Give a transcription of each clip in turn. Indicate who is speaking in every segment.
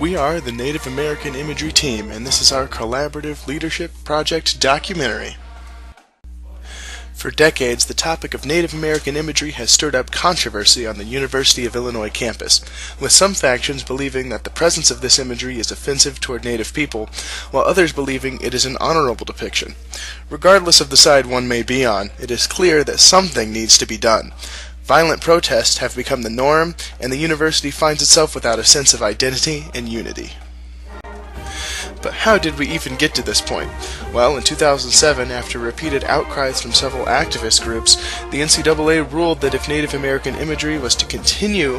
Speaker 1: We are the Native American Imagery team, and this is our collaborative leadership project documentary. For decades, the topic of Native American imagery has stirred up controversy on the University of Illinois campus, with some factions believing that the presence of this imagery is offensive toward Native people, while others believing it is an honorable depiction. Regardless of the side one may be on, it is clear that something needs to be done. Violent protests have become the norm, and the university finds itself without a sense of identity and unity. But how did we even get to this point? Well, in 2007, after repeated outcries from several activist groups, the NCAA ruled that if Native American imagery was to continue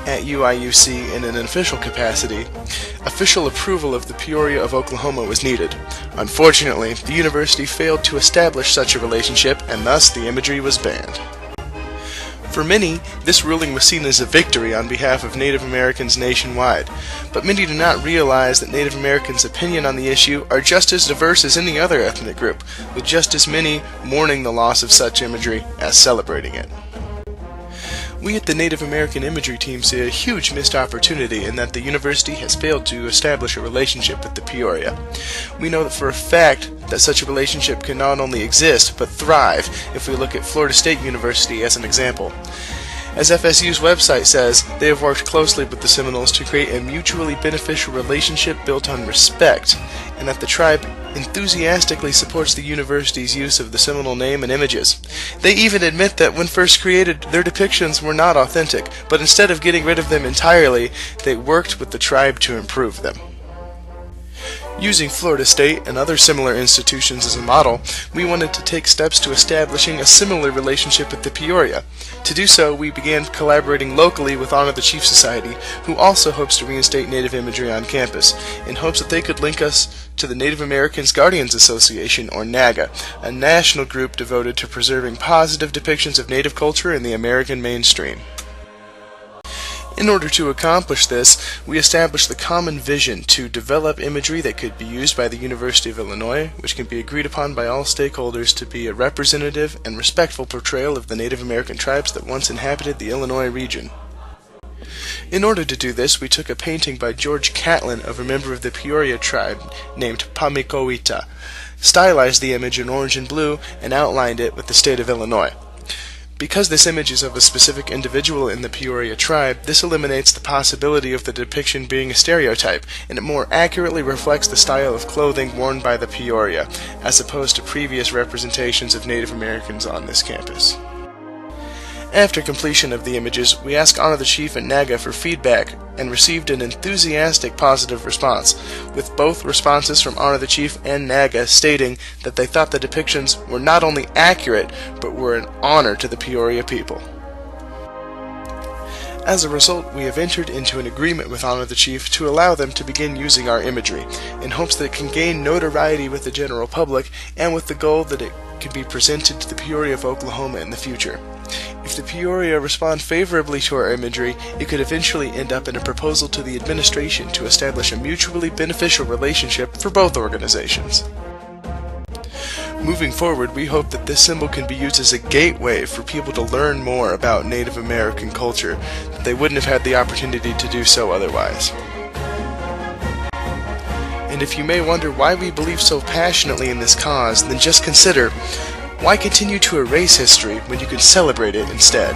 Speaker 1: at UIUC in an official capacity, official approval of the Peoria of Oklahoma was needed. Unfortunately, the university failed to establish such a relationship, and thus the imagery was banned. For many, this ruling was seen as a victory on behalf of Native Americans nationwide, but many do not realize that Native Americans' opinion on the issue are just as diverse as any other ethnic group, with just as many mourning the loss of such imagery as celebrating it. We at the Native American Imagery team see a huge missed opportunity in that the university has failed to establish a relationship with the Peoria. We know that for a fact that such a relationship can not only exist, but thrive if we look at Florida State University as an example. As FSU's website says, they have worked closely with the Seminoles to create a mutually beneficial relationship built on respect, and that the tribe enthusiastically supports the university's use of the Seminole name and images. They even admit that when first created, their depictions were not authentic, but instead of getting rid of them entirely, they worked with the tribe to improve them. Using Florida State and other similar institutions as a model, we wanted to take steps to establishing a similar relationship with the Peoria. To do so, we began collaborating locally with Honor the Chief Society, who also hopes to reinstate Native imagery on campus, in hopes that they could link us to the Native Americans Guardians Association, or NAGA, a national group devoted to preserving positive depictions of Native culture in the American mainstream. In order to accomplish this, we established the common vision to develop imagery that could be used by the University of Illinois, which can be agreed upon by all stakeholders to be a representative and respectful portrayal of the Native American tribes that once inhabited the Illinois region. In order to do this, we took a painting by George Catlin of a member of the Peoria tribe named Pamikowita, stylized the image in orange and blue, and outlined it with the state of Illinois. Because this image is of a specific individual in the Peoria tribe, this eliminates the possibility of the depiction being a stereotype, and it more accurately reflects the style of clothing worn by the Peoria, as opposed to previous representations of Native Americans on this campus. After completion of the images, we asked Honor the Chief and NAGA for feedback and received an enthusiastic positive response, with both responses from Honor the Chief and NAGA stating that they thought the depictions were not only accurate, but were an honor to the Peoria people. As a result, we have entered into an agreement with Honor the Chief to allow them to begin using our imagery, in hopes that it can gain notoriety with the general public, and with the goal that it can be presented to the Peoria of Oklahoma in the future. If the Peoria respond favorably to our imagery, it could eventually end up in a proposal to the administration to establish a mutually beneficial relationship for both organizations. Moving forward, we hope that this symbol can be used as a gateway for people to learn more about Native American culture, that they wouldn't have had the opportunity to do so otherwise. And if you may wonder why we believe so passionately in this cause, then just consider, why continue to erase history when you can celebrate it instead?